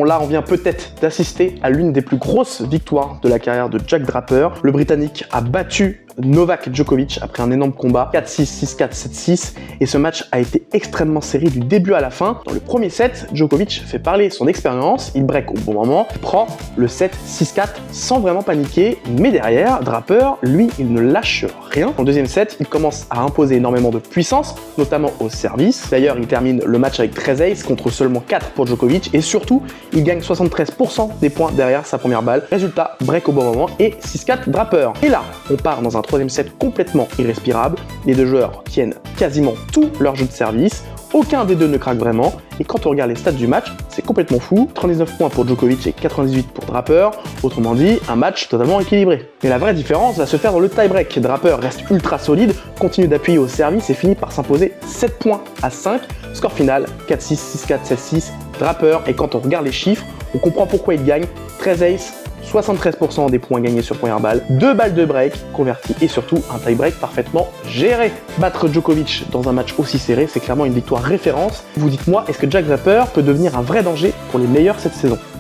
Là, on vient peut-être d'assister à l'une des plus grosses victoires de la carrière de Jack Draper. Le Britannique a battu Novak Djokovic après un énorme combat, 4-6, 6-4, 7-6, et ce match a été extrêmement serré du début à la fin. Dans le premier set, Djokovic fait parler son expérience, il break au bon moment, il prend le set 6-4 sans vraiment paniquer, mais derrière, Draper, lui, il ne lâche rien. Dans le deuxième set, il commence à imposer énormément de puissance, notamment au service. D'ailleurs, il termine le match avec 13 aces contre seulement 4 pour Djokovic, et surtout, il gagne 73% des points derrière sa première balle. Résultat, break au bon moment et 6-4 Draper. Et là, on part dans un troisième set complètement irrespirable. Les deux joueurs tiennent quasiment tout leur jeu de service. Aucun des deux ne craque vraiment. Et quand on regarde les stats du match, c'est complètement fou. 39 points pour Djokovic et 98 pour Draper. Autrement dit, un match totalement équilibré. Mais la vraie différence va se faire dans le tie-break. Draper reste ultra solide, continue d'appuyer au service et finit par s'imposer 7 points à 5. Score final, 4-6, 6-4, 7-6, Draper. Et quand on regarde les chiffres, on comprend pourquoi il gagne. 13 aces, 73% des points gagnés sur première balle, 2 balles de break converties et surtout un tie-break parfaitement géré. Battre Djokovic dans un match aussi serré, c'est clairement une victoire référence. Vous dites-moi, est-ce que Jack Draper peut devenir un vrai danger pour les meilleurs cette saison ?